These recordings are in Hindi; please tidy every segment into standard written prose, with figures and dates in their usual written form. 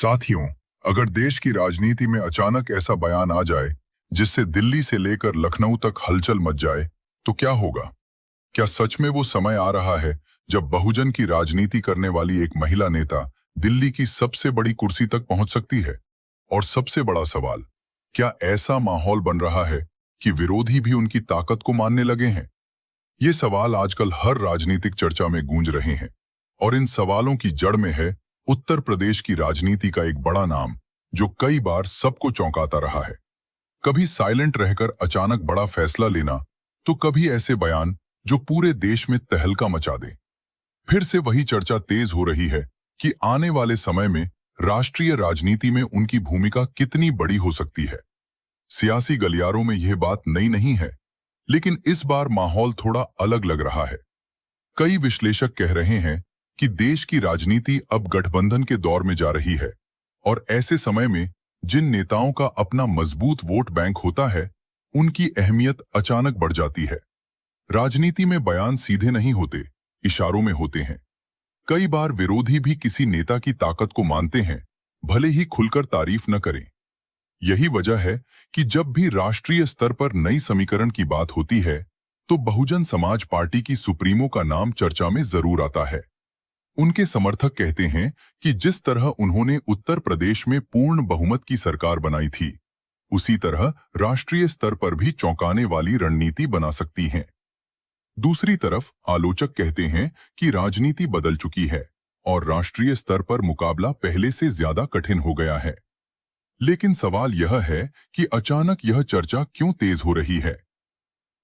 साथियों, अगर देश की राजनीति में अचानक ऐसा बयान आ जाए जिससे दिल्ली से लेकर लखनऊ तक हलचल मच जाए, तो क्या होगा? क्या सच में वो समय आ रहा है जब बहुजन की राजनीति करने वाली एक महिला नेता दिल्ली की सबसे बड़ी कुर्सी तक पहुंच सकती है? और सबसे बड़ा सवाल, क्या ऐसा माहौल बन रहा है कि विरोधी भी उनकी ताकत को मानने लगे हैं? ये सवाल आजकल हर राजनीतिक चर्चा में गूंज रहे हैं और इन सवालों की जड़ में है उत्तर प्रदेश की राजनीति का एक बड़ा नाम जो कई बार सबको चौंकाता रहा है। कभी साइलेंट रहकर अचानक बड़ा फैसला लेना, तो कभी ऐसे बयान जो पूरे देश में तहलका मचा दे। फिर से वही चर्चा तेज हो रही है कि आने वाले समय में राष्ट्रीय राजनीति में उनकी भूमिका कितनी बड़ी हो सकती है। सियासी गलियारों में यह बात नई नहीं है, लेकिन इस बार माहौल थोड़ा अलग लग रहा है। कई विश्लेषक कह रहे हैं कि देश की राजनीति अब गठबंधन के दौर में जा रही है और ऐसे समय में जिन नेताओं का अपना मजबूत वोट बैंक होता है, उनकी अहमियत अचानक बढ़ जाती है। राजनीति में बयान सीधे नहीं होते, इशारों में होते हैं। कई बार विरोधी भी किसी नेता की ताकत को मानते हैं, भले ही खुलकर तारीफ न करें। यही वजह है कि जब भी राष्ट्रीय स्तर पर नई समीकरण की बात होती है, तो बहुजन समाज पार्टी की सुप्रीमो का नाम चर्चा में जरूर आता है। उनके समर्थक कहते हैं कि जिस तरह उन्होंने उत्तर प्रदेश में पूर्ण बहुमत की सरकार बनाई थी, उसी तरह राष्ट्रीय स्तर पर भी चौंकाने वाली रणनीति बना सकती हैं। दूसरी तरफ आलोचक कहते हैं कि राजनीति बदल चुकी है और राष्ट्रीय स्तर पर मुकाबला पहले से ज्यादा कठिन हो गया है। लेकिन सवाल यह है कि अचानक यह चर्चा क्यों तेज हो रही है?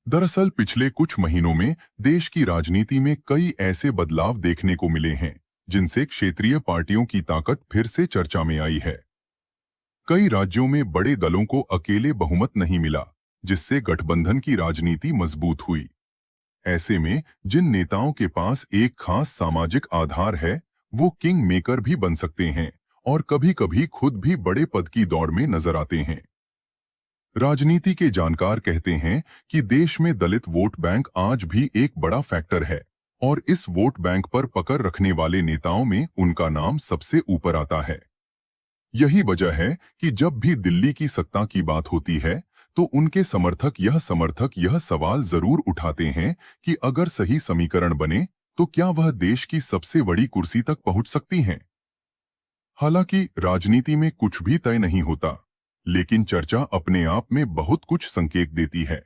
दरअसल पिछले कुछ महीनों में देश की राजनीति में कई ऐसे बदलाव देखने को मिले हैं जिनसे क्षेत्रीय पार्टियों की ताकत फिर से चर्चा में आई है। कई राज्यों में बड़े दलों को अकेले बहुमत नहीं मिला, जिससे गठबंधन की राजनीति मजबूत हुई। ऐसे में जिन नेताओं के पास एक खास सामाजिक आधार है, वो किंग मेकर भी बन सकते हैं और कभी-कभी खुद भी बड़े पद की दौड़ में नजर आते हैं। राजनीति के जानकार कहते हैं कि देश में दलित वोट बैंक आज भी एक बड़ा फैक्टर है और इस वोट बैंक पर पकड़ रखने वाले नेताओं में उनका नाम सबसे ऊपर आता है। यही वजह है कि जब भी दिल्ली की सत्ता की बात होती है, तो उनके समर्थक यह सवाल जरूर उठाते हैं कि अगर सही समीकरण बने, तो क्या वह देश की सबसे बड़ी कुर्सी तक पहुंच सकती हैं? हालांकि राजनीति में कुछ भी तय नहीं होता, लेकिन चर्चा अपने आप में बहुत कुछ संकेत देती है।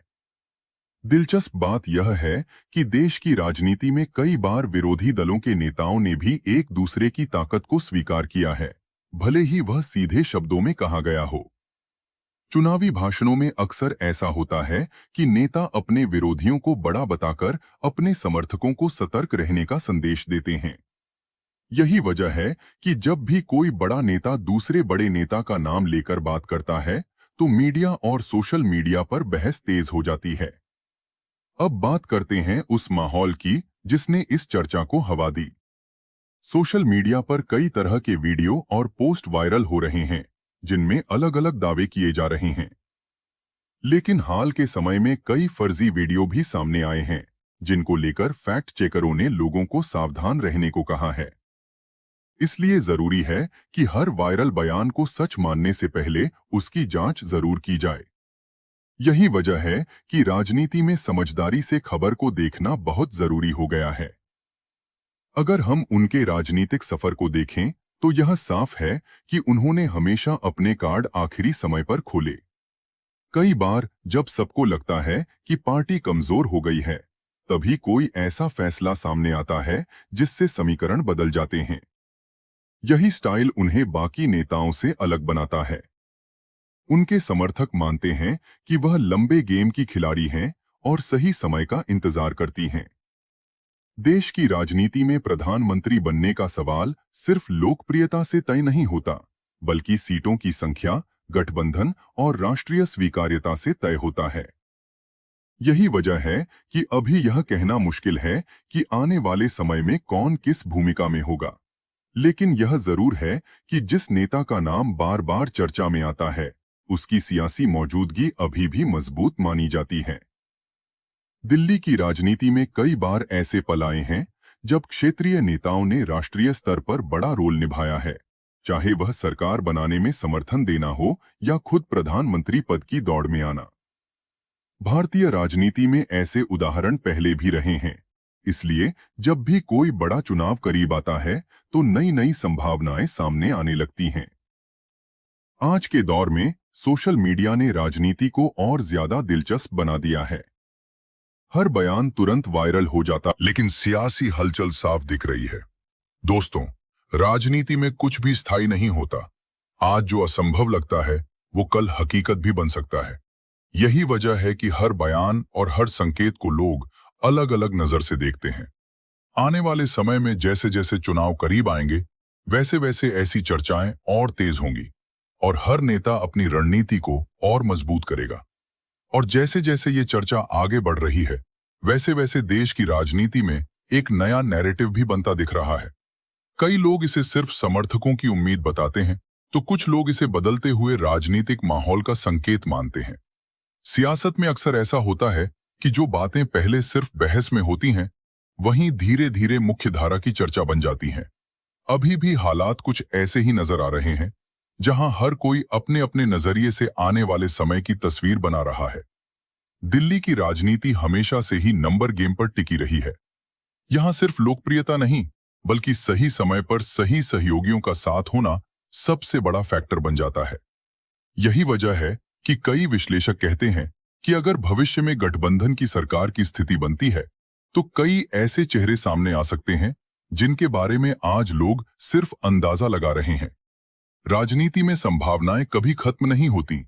दिलचस्प बात यह है कि देश की राजनीति में कई बार विरोधी दलों के नेताओं ने भी एक दूसरे की ताकत को स्वीकार किया है, भले ही वह सीधे शब्दों में कहा गया हो। चुनावी भाषणों में अक्सर ऐसा होता है कि नेता अपने विरोधियों को बड़ा बताकर अपने समर्थकों को सतर्क रहने का संदेश देते हैं। यही वजह है कि जब भी कोई बड़ा नेता दूसरे बड़े नेता का नाम लेकर बात करता है, तो मीडिया और सोशल मीडिया पर बहस तेज हो जाती है। अब बात करते हैं उस माहौल की जिसने इस चर्चा को हवा दी। सोशल मीडिया पर कई तरह के वीडियो और पोस्ट वायरल हो रहे हैं, जिनमें अलग-अलग दावे किए जा रहे हैं। लेकिन हाल के समय में कई फर्जी वीडियो भी सामने आए हैं, जिनको लेकर फैक्ट चेकरों ने लोगों को सावधान रहने को कहा है। इसलिए जरूरी है कि हर वायरल बयान को सच मानने से पहले उसकी जांच जरूर की जाए। यही वजह है कि राजनीति में समझदारी से खबर को देखना बहुत जरूरी हो गया है। अगर हम उनके राजनीतिक सफर को देखें, तो यह साफ है कि उन्होंने हमेशा अपने कार्ड आखिरी समय पर खोले। कई बार जब सबको लगता है कि पार्टी कमजोर हो गई है, तभी कोई ऐसा फैसला सामने आता है जिससे समीकरण बदल जाते हैं। यही स्टाइल उन्हें बाकी नेताओं से अलग बनाता है। उनके समर्थक मानते हैं कि वह लंबे गेम की खिलाड़ी हैं और सही समय का इंतजार करती हैं। देश की राजनीति में प्रधानमंत्री बनने का सवाल सिर्फ लोकप्रियता से तय नहीं होता, बल्कि सीटों की संख्या, गठबंधन और राष्ट्रीय स्वीकार्यता से तय होता है। यही वजह है कि अभी यह कहना मुश्किल है कि आने वाले समय में कौन किस भूमिका में होगा। लेकिन यह जरूर है कि जिस नेता का नाम बार बार चर्चा में आता है, उसकी सियासी मौजूदगी अभी भी मजबूत मानी जाती है। दिल्ली की राजनीति में कई बार ऐसे पल आए हैं जब क्षेत्रीय नेताओं ने राष्ट्रीय स्तर पर बड़ा रोल निभाया है। चाहे वह सरकार बनाने में समर्थन देना हो या खुद प्रधानमंत्री पद की दौड़ में आना। भारतीय राजनीति में ऐसे उदाहरण पहले भी रहे हैं। इसलिए जब भी कोई बड़ा चुनाव करीब आता है तो नई नई संभावनाएं सामने आने लगती हैं। आज के दौर में सोशल मीडिया ने राजनीति को और ज्यादा दिलचस्प बना दिया है। हर बयान तुरंत वायरल हो जाता, लेकिन सियासी हलचल साफ दिख रही है। दोस्तों, राजनीति में कुछ भी स्थायी नहीं होता। आज जो असंभव लगता है वो कल हकीकत भी बन सकता है। यही वजह है कि हर बयान और हर संकेत को लोग अलग अलग नजर से देखते हैं। आने वाले समय में जैसे जैसे चुनाव करीब आएंगे, वैसे वैसे ऐसी चर्चाएं और तेज होंगी और हर नेता अपनी रणनीति को और मजबूत करेगा। और जैसे जैसे ये चर्चा आगे बढ़ रही है, वैसे वैसे देश की राजनीति में एक नया नैरेटिव भी बनता दिख रहा है। कई लोग इसे सिर्फ समर्थकों की उम्मीद बताते हैं, तो कुछ लोग इसे बदलते हुए राजनीतिक माहौल का संकेत मानते हैं। सियासत में अक्सर ऐसा होता है कि जो बातें पहले सिर्फ बहस में होती हैं, वहीं धीरे धीरे मुख्यधारा की चर्चा बन जाती हैं। अभी भी हालात कुछ ऐसे ही नजर आ रहे हैं, जहां हर कोई अपने अपने नजरिए से आने वाले समय की तस्वीर बना रहा है। दिल्ली की राजनीति हमेशा से ही नंबर गेम पर टिकी रही है। यहां सिर्फ लोकप्रियता नहीं, बल्कि सही समय पर सही सहयोगियों का साथ होना सबसे बड़ा फैक्टर बन जाता है। यही वजह है कि कई विश्लेषक कहते हैं कि अगर भविष्य में गठबंधन की सरकार की स्थिति बनती है, तो कई ऐसे चेहरे सामने आ सकते हैं जिनके बारे में आज लोग सिर्फ अंदाजा लगा रहे हैं। राजनीति में संभावनाएं कभी खत्म नहीं होती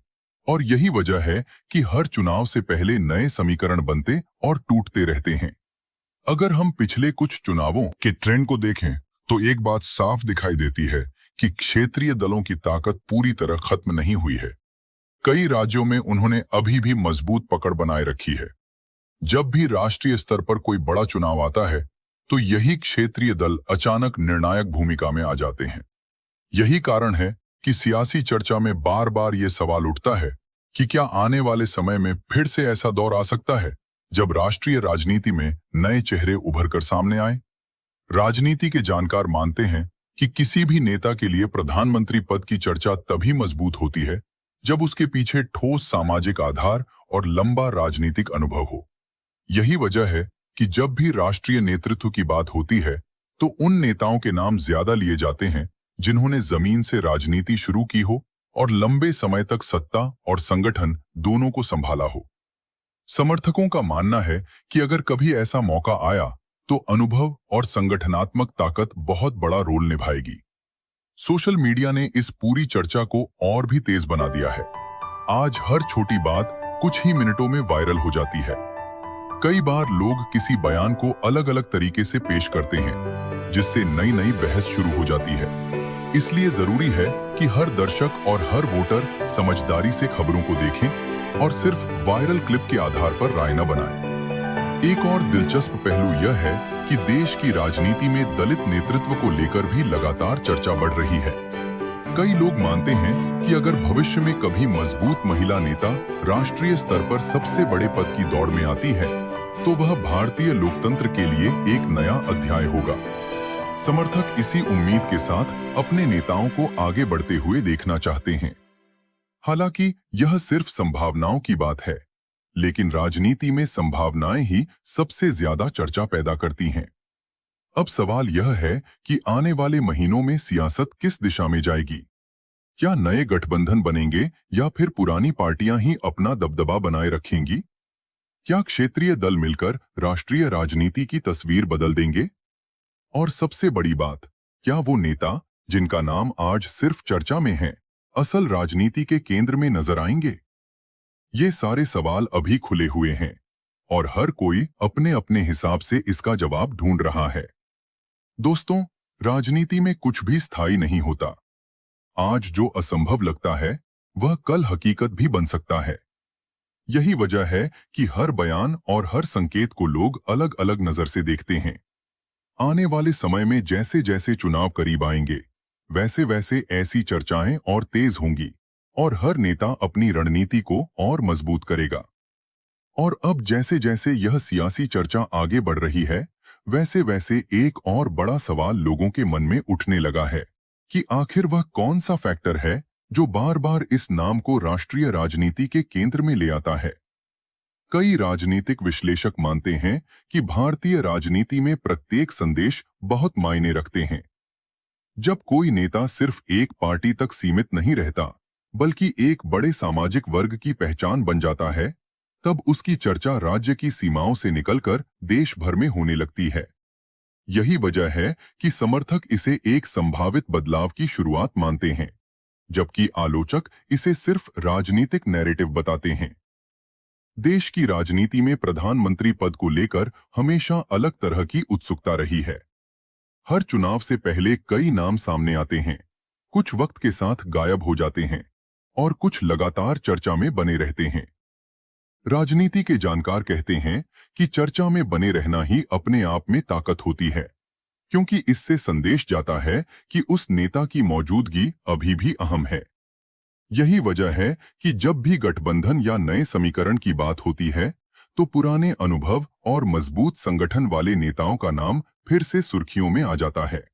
और यही वजह है कि हर चुनाव से पहले नए समीकरण बनते और टूटते रहते हैं। अगर हम पिछले कुछ चुनावों के ट्रेंड को देखें तो एक बात साफ दिखाई देती है कि क्षेत्रीय दलों की ताकत पूरी तरह खत्म नहीं हुई है। कई राज्यों में उन्होंने अभी भी मजबूत पकड़ बनाए रखी है। जब भी राष्ट्रीय स्तर पर कोई बड़ा चुनाव आता है, तो यही क्षेत्रीय दल अचानक निर्णायक भूमिका में आ जाते हैं। यही कारण है कि सियासी चर्चा में बार बार ये सवाल उठता है कि क्या आने वाले समय में फिर से ऐसा दौर आ सकता है जब राष्ट्रीय राजनीति में नए चेहरे उभर कर सामने आए। राजनीति के जानकार मानते हैं कि किसी भी नेता के लिए प्रधानमंत्री पद की चर्चा तभी मजबूत होती है जब उसके पीछे ठोस सामाजिक आधार और लंबा राजनीतिक अनुभव हो। यही वजह है कि जब भी राष्ट्रीय नेतृत्व की बात होती है, तो उन नेताओं के नाम ज्यादा लिए जाते हैं जिन्होंने जमीन से राजनीति शुरू की हो और लंबे समय तक सत्ता और संगठन दोनों को संभाला हो। समर्थकों का मानना है कि अगर कभी ऐसा मौका आया, तो अनुभव और संगठनात्मक ताकत बहुत बड़ा रोल निभाएगी। सोशल मीडिया ने इस पूरी चर्चा को और भी तेज बना दिया है। आज हर छोटी बात कुछ ही मिनटों में वायरल हो जाती है। कई बार लोग किसी बयान को अलग अलग तरीके से पेश करते हैं, जिससे नई नई बहस शुरू हो जाती है। इसलिए जरूरी है कि हर दर्शक और हर वोटर समझदारी से खबरों को देखें और सिर्फ वायरल क्लिप के आधार पर राय न बनाएं। एक और दिलचस्प पहलू यह है कि देश की राजनीति में दलित नेतृत्व को लेकर भी लगातार चर्चा बढ़ रही है। कई लोग मानते हैं कि अगर भविष्य में कभी मजबूत महिला नेता राष्ट्रीय स्तर पर सबसे बड़े पद की दौड़ में आती है, तो वह भारतीय लोकतंत्र के लिए एक नया अध्याय होगा। समर्थक इसी उम्मीद के साथ अपने नेताओं को आगे बढ़ते हुए देखना चाहते हैं। हालांकि यह सिर्फ संभावनाओं की बात है, लेकिन राजनीति में संभावनाएं ही सबसे ज्यादा चर्चा पैदा करती हैं। अब सवाल यह है कि आने वाले महीनों में सियासत किस दिशा में जाएगी। क्या नए गठबंधन बनेंगे या फिर पुरानी पार्टियां ही अपना दबदबा बनाए रखेंगी? क्या क्षेत्रीय दल मिलकर राष्ट्रीय राजनीति की तस्वीर बदल देंगे? और सबसे बड़ी बात, क्या वो नेता जिनका नाम आज सिर्फ चर्चा में है, असल राजनीति के केंद्र में नजर आएंगे? ये सारे सवाल अभी खुले हुए हैं और हर कोई अपने अपने हिसाब से इसका जवाब ढूंढ रहा है। दोस्तों, राजनीति में कुछ भी स्थायी नहीं होता। आज जो असंभव लगता है, वह कल हकीकत भी बन सकता है। यही वजह है कि हर बयान और हर संकेत को लोग अलग अलग नजर से देखते हैं। आने वाले समय में जैसे जैसे चुनाव करीब आएंगे, वैसे वैसे ऐसी चर्चाएं और तेज होंगी और हर नेता अपनी रणनीति को और मजबूत करेगा। और अब जैसे जैसे यह सियासी चर्चा आगे बढ़ रही है, वैसे वैसे एक और बड़ा सवाल लोगों के मन में उठने लगा है। कि आखिर वह कौन सा फैक्टर है जो बार बार इस नाम को राष्ट्रीय राजनीति के केंद्र में ले आता है। कई राजनीतिक विश्लेषक मानते हैं कि भारतीय राजनीति में प्रत्येक संदेश बहुत मायने रखते हैं। जब कोई नेता सिर्फ एक पार्टी तक सीमित नहीं रहता, बल्कि एक बड़े सामाजिक वर्ग की पहचान बन जाता है, तब उसकी चर्चा राज्य की सीमाओं से निकलकर देश भर में होने लगती है। यही वजह है कि समर्थक इसे एक संभावित बदलाव की शुरुआत मानते हैं, जबकि आलोचक इसे सिर्फ राजनीतिक नैरेटिव बताते हैं। देश की राजनीति में प्रधानमंत्री पद को लेकर हमेशा अलग तरह की उत्सुकता रही है। हर चुनाव से पहले कई नाम सामने आते हैं, कुछ वक्त के साथ गायब हो जाते हैं और कुछ लगातार चर्चा में बने रहते हैं। राजनीति के जानकार कहते हैं कि चर्चा में बने रहना ही अपने आप में ताकत होती है, क्योंकि इससे संदेश जाता है कि उस नेता की मौजूदगी अभी भी अहम है। यही वजह है कि जब भी गठबंधन या नए समीकरण की बात होती है, तो पुराने अनुभव और मजबूत संगठन वाले नेताओं का नाम फिर से सुर्खियों में आ जाता है।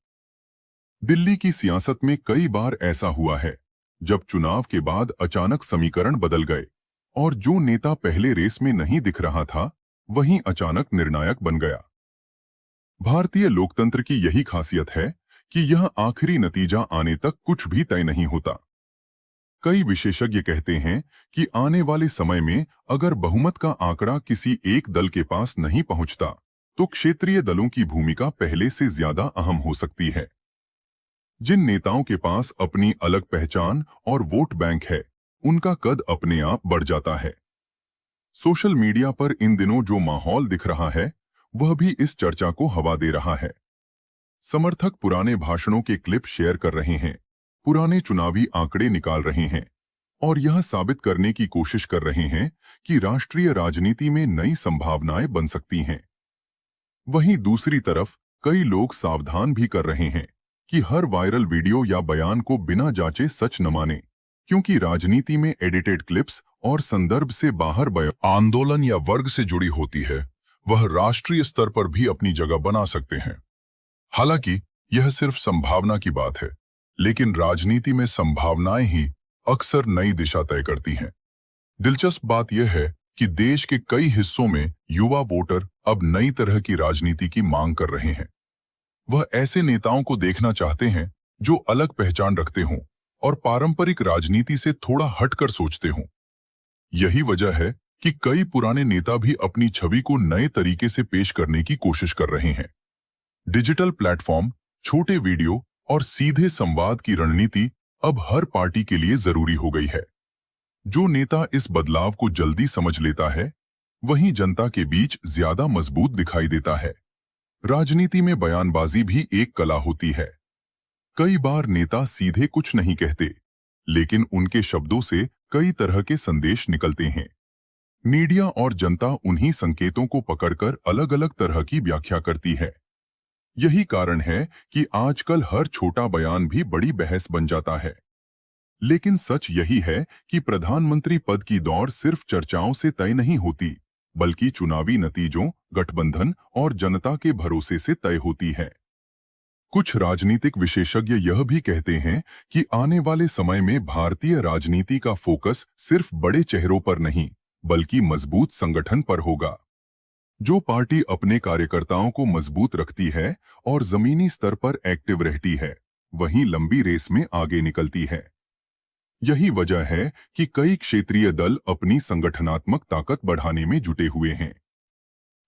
दिल्ली की सियासत में कई बार ऐसा हुआ है, जब चुनाव के बाद अचानक समीकरण बदल गए और जो नेता पहले रेस में नहीं दिख रहा था, वहीं अचानक निर्णायक बन गया। भारतीय लोकतंत्र की यही खासियत है कि यह आखिरी नतीजा आने तक कुछ भी तय नहीं होता। कई विशेषज्ञ कहते हैं कि आने वाले समय में अगर बहुमत का आंकड़ा किसी एक दल के पास नहीं पहुंचता, तो क्षेत्रीय दलों की भूमिका पहले से ज्यादा अहम हो सकती है। जिन नेताओं के पास अपनी अलग पहचान और वोट बैंक है, उनका कद अपने आप बढ़ जाता है। सोशल मीडिया पर इन दिनों जो माहौल दिख रहा है, वह भी इस चर्चा को हवा दे रहा है। समर्थक पुराने भाषणों के क्लिप शेयर कर रहे हैं, पुराने चुनावी आंकड़े निकाल रहे हैं और यह साबित करने की कोशिश कर रहे हैं कि राष्ट्रीय राजनीति में नई संभावनाएं बन सकती हैं। वहीं दूसरी तरफ कई लोग सावधान भी कर रहे हैं कि हर वायरल वीडियो या बयान को बिना जांचे सच न माने, क्योंकि राजनीति में एडिटेड क्लिप्स और संदर्भ से बाहर आंदोलन या वर्ग से जुड़ी होती है, वह राष्ट्रीय स्तर पर भी अपनी जगह बना सकते हैं। हालांकि यह सिर्फ संभावना की बात है, लेकिन राजनीति में संभावनाएं ही अक्सर नई दिशा तय करती हैं। दिलचस्प बात यह है कि देश के कई हिस्सों में युवा वोटर अब नई तरह की राजनीति की मांग कर रहे हैं। वह ऐसे नेताओं को देखना चाहते हैं जो अलग पहचान रखते हों और पारंपरिक राजनीति से थोड़ा हटकर सोचते हों। यही वजह है कि कई पुराने नेता भी अपनी छवि को नए तरीके से पेश करने की कोशिश कर रहे हैं। डिजिटल प्लेटफॉर्म, छोटे वीडियो और सीधे संवाद की रणनीति अब हर पार्टी के लिए जरूरी हो गई है। जो नेता इस बदलाव को जल्दी समझ लेता है, वहीं जनता के बीच ज्यादा मजबूत दिखाई देता है। राजनीति में बयानबाजी भी एक कला होती है। कई बार नेता सीधे कुछ नहीं कहते, लेकिन उनके शब्दों से कई तरह के संदेश निकलते हैं। मीडिया और जनता उन्हीं संकेतों को पकड़कर अलग अलग तरह की व्याख्या करती है। यही कारण है कि आजकल हर छोटा बयान भी बड़ी बहस बन जाता है। लेकिन सच यही है कि प्रधानमंत्री पद की दौड़ सिर्फ चर्चाओं से तय नहीं होती, बल्कि चुनावी नतीजों, गठबंधन और जनता के भरोसे से तय होती है। कुछ राजनीतिक विशेषज्ञ यह भी कहते हैं कि आने वाले समय में भारतीय राजनीति का फोकस सिर्फ बड़े चेहरों पर नहीं, बल्कि मजबूत संगठन पर होगा। जो पार्टी अपने कार्यकर्ताओं को मजबूत रखती है और जमीनी स्तर पर एक्टिव रहती है, वहीं लंबी रेस में आगे निकलती है। यही वजह है कि कई क्षेत्रीय दल अपनी संगठनात्मक ताकत बढ़ाने में जुटे हुए हैं।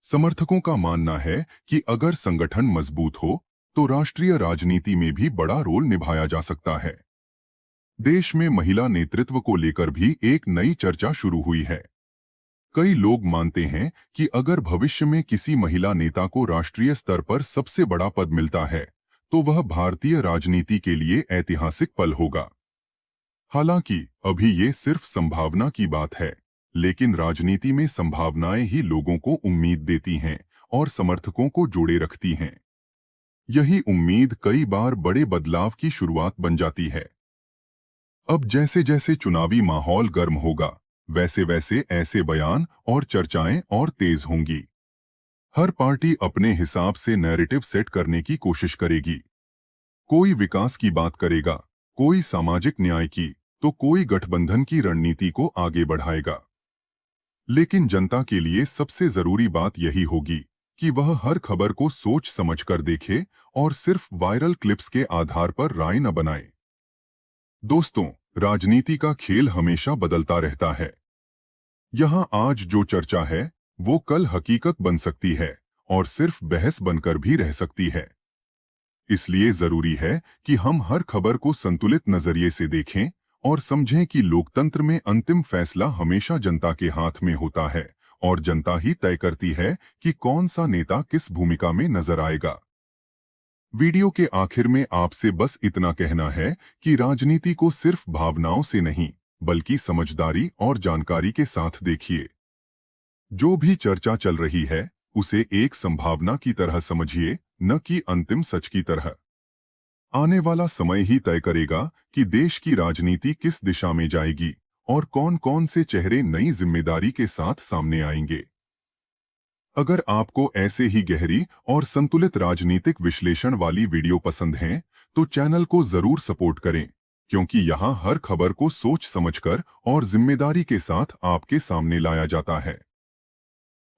समर्थकों का मानना है कि अगर संगठन मजबूत हो, तो राष्ट्रीय राजनीति में भी बड़ा रोल निभाया जा सकता है। देश में महिला नेतृत्व को लेकर भी एक नई चर्चा शुरू हुई है। कई लोग मानते हैं कि अगर भविष्य में किसी महिला नेता को राष्ट्रीय स्तर पर सबसे बड़ा पद मिलता है, तो वह भारतीय राजनीति के लिए ऐतिहासिक पल होगा। हालांकि अभी ये सिर्फ संभावना की बात है, लेकिन राजनीति में संभावनाएं ही लोगों को उम्मीद देती हैं और समर्थकों को जोड़े रखती हैं। यही उम्मीद कई बार बड़े बदलाव की शुरुआत बन जाती है। अब जैसे जैसे चुनावी माहौल गर्म होगा, वैसे वैसे ऐसे बयान और चर्चाएं और तेज होंगी। हर पार्टी अपने हिसाब से नैरेटिव सेट करने की कोशिश करेगी। कोई विकास की बात करेगा, कोई सामाजिक न्याय की, तो कोई गठबंधन की रणनीति को आगे बढ़ाएगा। लेकिन जनता के लिए सबसे जरूरी बात यही होगी कि वह हर खबर को सोच समझकर देखे और सिर्फ वायरल क्लिप्स के आधार पर राय न बनाए। दोस्तों, राजनीति का खेल हमेशा बदलता रहता है। यहां आज जो चर्चा है वो कल हकीकत बन सकती है और सिर्फ बहस बनकर भी रह सकती है। इसलिए जरूरी है कि हम हर खबर को संतुलित नजरिए से देखें और समझें कि लोकतंत्र में अंतिम फैसला हमेशा जनता के हाथ में होता है और जनता ही तय करती है कि कौन सा नेता किस भूमिका में नजर आएगा। वीडियो के आखिर में आपसे बस इतना कहना है कि राजनीति को सिर्फ भावनाओं से नहीं, बल्कि समझदारी और जानकारी के साथ देखिए। जो भी चर्चा चल रही है उसे एक संभावना की तरह समझिए, न कि अंतिम सच की तरह। आने वाला समय ही तय करेगा कि देश की राजनीति किस दिशा में जाएगी और कौन-कौन से चेहरे नई जिम्मेदारी के साथ सामने आएंगे। अगर आपको ऐसे ही गहरी और संतुलित राजनीतिक विश्लेषण वाली वीडियो पसंद हैं, तो चैनल को जरूर सपोर्ट करें, क्योंकि यहां हर खबर को सोच समझकर और जिम्मेदारी के साथ आपके सामने लाया जाता है।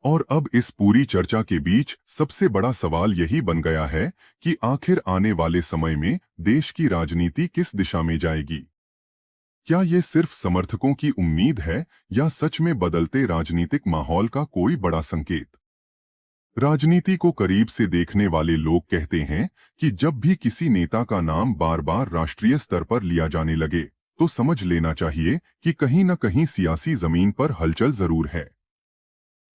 और अब इस पूरी चर्चा के बीच सबसे बड़ा सवाल यही बन गया है कि आखिर आने वाले समय में देश की राजनीति किस दिशा में जाएगी। क्या ये सिर्फ समर्थकों की उम्मीद है या सच में बदलते राजनीतिक माहौल का कोई बड़ा संकेत? राजनीति को करीब से देखने वाले लोग कहते हैं कि जब भी किसी नेता का नाम बार बार राष्ट्रीय स्तर पर लिया जाने लगे, तो समझ लेना चाहिए कि कहीं न कहीं सियासी जमीन पर हलचल जरूर है।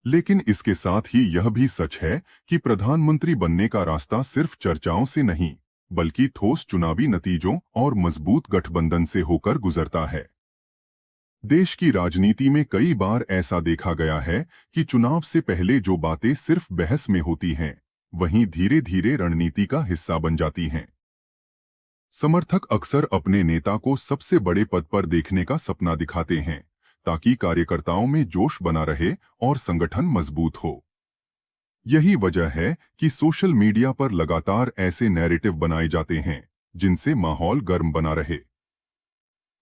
लेकिन इसके साथ ही यह भी सच है कि प्रधानमंत्री बनने का रास्ता सिर्फ चर्चाओं से नहीं, बल्कि ठोस चुनावी नतीजों और मजबूत गठबंधन से होकर गुजरता है। देश की राजनीति में कई बार ऐसा देखा गया है कि चुनाव से पहले जो बातें सिर्फ बहस में होती हैं, वहीं धीरे धीरे रणनीति का हिस्सा बन जाती हैं। समर्थक अक्सर अपने नेता को सबसे बड़े पद पर देखने का सपना दिखाते हैं, ताकि कार्यकर्ताओं में जोश बना रहे और संगठन मजबूत हो। यही वजह है कि सोशल मीडिया पर लगातार ऐसे नैरेटिव बनाए जाते हैं जिनसे माहौल गर्म बना रहे।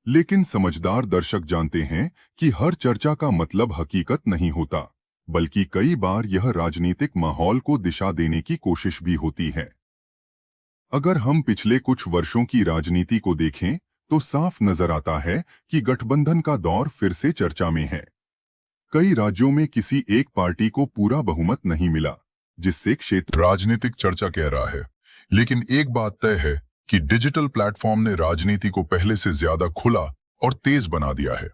लेकिन समझदार दर्शक जानते हैं कि हर चर्चा का मतलब हकीकत नहीं होता, बल्कि कई बार यह राजनीतिक माहौल को दिशा देने की कोशिश भी होती है। अगर हम पिछले कुछ वर्षों की राजनीति को देखें, तो साफ नजर आता है कि गठबंधन का दौर फिर से चर्चा में है। कई राज्यों में किसी एक पार्टी को पूरा बहुमत नहीं मिला, जिससे क्षेत्र राजनीतिक चर्चा कह रहा है। लेकिन एक बात तय है कि डिजिटल प्लेटफॉर्म ने राजनीति को पहले से ज्यादा खुला और तेज बना दिया है।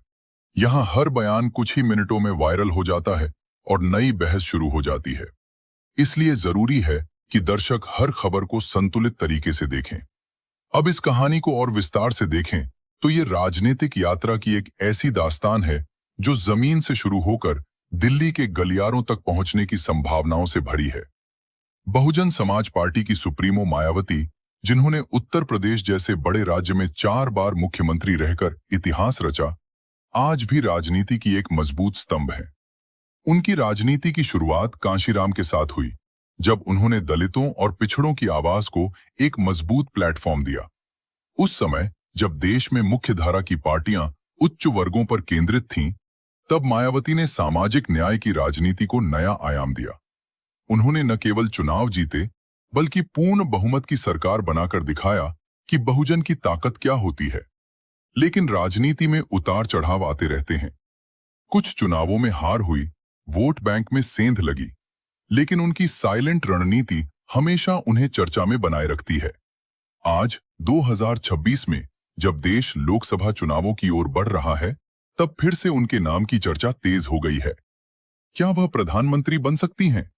यहां हर बयान कुछ ही मिनटों में वायरल हो जाता है और नई बहस शुरू हो जाती है। इसलिए जरूरी है कि दर्शक हर खबर को संतुलित तरीके से देखें। अब इस कहानी को और विस्तार से देखें तो ये राजनीतिक यात्रा की एक ऐसी दास्तान है जो जमीन से शुरू होकर दिल्ली के गलियारों तक पहुंचने की संभावनाओं से भरी है। बहुजन समाज पार्टी की सुप्रीमो मायावती, जिन्होंने उत्तर प्रदेश जैसे बड़े राज्य में 4 बार मुख्यमंत्री रहकर इतिहास रचा, आज भी राजनीति की एक मजबूत स्तंभ है। उनकी राजनीति की शुरुआत कांशीराम के साथ हुई, जब उन्होंने दलितों और पिछड़ों की आवाज को एक मजबूत प्लेटफॉर्म दिया। उस समय जब देश में मुख्य धारा की पार्टियां उच्च वर्गों पर केंद्रित थीं, तब मायावती ने सामाजिक न्याय की राजनीति को नया आयाम दिया। उन्होंने न केवल चुनाव जीते, बल्कि पूर्ण बहुमत की सरकार बनाकर दिखाया कि बहुजन की ताकत क्या होती है। लेकिन राजनीति में उतार चढ़ाव आते रहते हैं। कुछ चुनावों में हार हुई, वोट बैंक में सेंध लगी, लेकिन उनकी साइलेंट रणनीति हमेशा उन्हें चर्चा में बनाए रखती है। आज 2026 में जब देश लोकसभा चुनावों की ओर बढ़ रहा है, तब फिर से उनके नाम की चर्चा तेज हो गई है। क्या वह प्रधानमंत्री बन सकती हैं?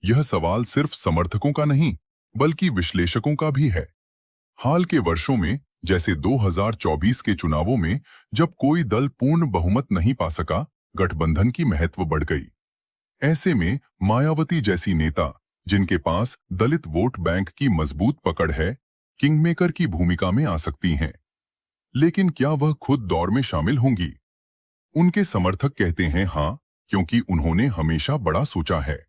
यह सवाल सिर्फ समर्थकों का नहीं, बल्कि विश्लेषकों का भी है। हाल के वर्षों में, जैसे 2024 के चुनावों में, जब कोई दल पूर्ण बहुमत नहीं पा सका, गठबंधन की महत्व बढ़ गई। ऐसे में मायावती जैसी नेता, जिनके पास दलित वोट बैंक की मजबूत पकड़ है, किंगमेकर की भूमिका में आ सकती हैं। लेकिन क्या वह खुद दौर में शामिल होंगी? उनके समर्थक कहते हैं हाँ, क्योंकि उन्होंने हमेशा बड़ा सोचा है।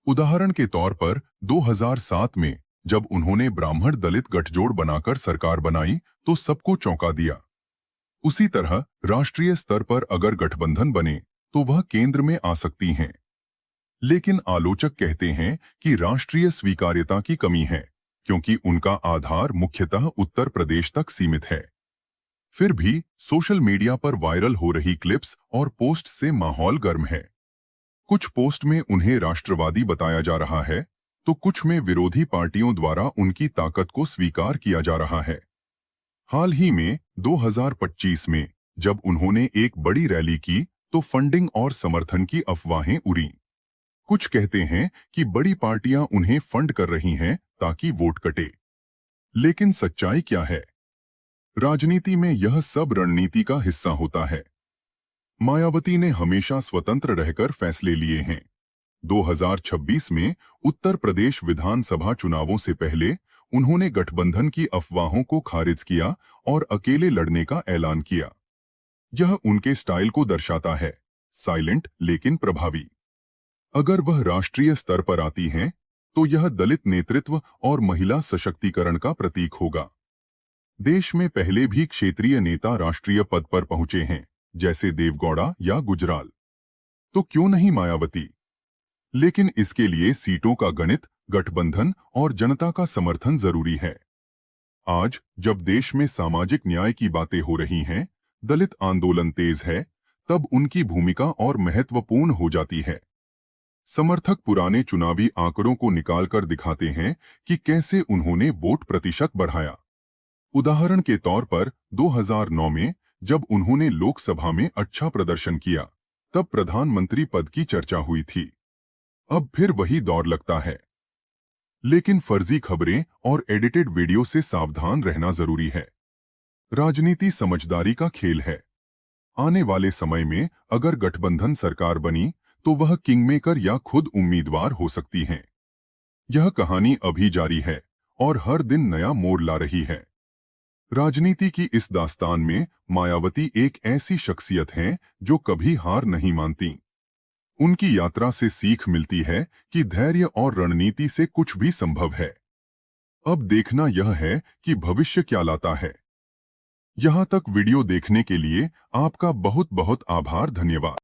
उदाहरण के तौर पर 2007 में जब उन्होंने ब्राह्मण दलित गठजोड़ बनाकर सरकार बनाई तो सबको चौंका दिया। उसी तरह राष्ट्रीय स्तर पर अगर गठबंधन बने तो वह केंद्र में आ सकती हैं। लेकिन आलोचक कहते हैं कि राष्ट्रीय स्वीकार्यता की कमी है, क्योंकि उनका आधार मुख्यतः उत्तर प्रदेश तक सीमित है। फिर भी सोशल मीडिया पर वायरल हो रही क्लिप्स और पोस्ट से माहौल गर्म है। कुछ पोस्ट में उन्हें राष्ट्रवादी बताया जा रहा है, तो कुछ में विरोधी पार्टियों द्वारा उनकी ताकत को स्वीकार किया जा रहा है। हाल ही में 2025 में जब उन्होंने एक बड़ी रैली की तो फंडिंग और समर्थन की अफवाहें उड़ी। कुछ कहते हैं कि बड़ी पार्टियां उन्हें फंड कर रही हैं ताकि वोट कटे। लेकिन सच्चाई क्या है? राजनीति में यह सब रणनीति का हिस्सा होता है। मायावती ने हमेशा स्वतंत्र रहकर फैसले लिए हैं। 2026 में उत्तर प्रदेश विधानसभा चुनावों से पहले उन्होंने गठबंधन की अफवाहों को खारिज किया और अकेले लड़ने का ऐलान किया। यह उनके स्टाइल को दर्शाता है, साइलेंट लेकिन प्रभावी। अगर वह राष्ट्रीय स्तर पर आती हैं, तो यह दलित नेतृत्व और महिला सशक्तिकरण का प्रतीक होगा। देश में पहले भी क्षेत्रीय नेता राष्ट्रीय पद पर पहुंचे हैं, जैसे देवगौड़ा या गुजराल। तो क्यों नहीं मायावती? लेकिन इसके लिए सीटों का गणित, गठबंधन और जनता का समर्थन जरूरी है। आज जब देश में सामाजिक न्याय की बातें हो रही हैं, दलित आंदोलन तेज है, तब उनकी भूमिका और महत्वपूर्ण हो जाती है। समर्थक पुराने चुनावी आंकड़ों को निकालकर दिखाते हैं कि कैसे उन्होंने वोट प्रतिशत बढ़ाया। उदाहरण के तौर पर 2009 में जब उन्होंने लोकसभा में अच्छा प्रदर्शन किया, तब प्रधानमंत्री पद की चर्चा हुई थी। अब फिर वही दौर लगता है। लेकिन फर्जी खबरें और एडिटेड वीडियो से सावधान रहना जरूरी है। राजनीति समझदारी का खेल है। आने वाले समय में अगर गठबंधन सरकार बनी तो वह किंगमेकर या खुद उम्मीदवार हो सकती हैं। यह कहानी अभी जारी है और हर दिन नया मोड़ ला रही है। राजनीति की इस दास्तान में मायावती एक ऐसी शख्सियत हैं जो कभी हार नहीं मानती। उनकी यात्रा से सीख मिलती है कि धैर्य और रणनीति से कुछ भी संभव है। अब देखना यह है कि भविष्य क्या लाता है। यहाँ तक वीडियो देखने के लिए आपका बहुत बहुत आभार, धन्यवाद।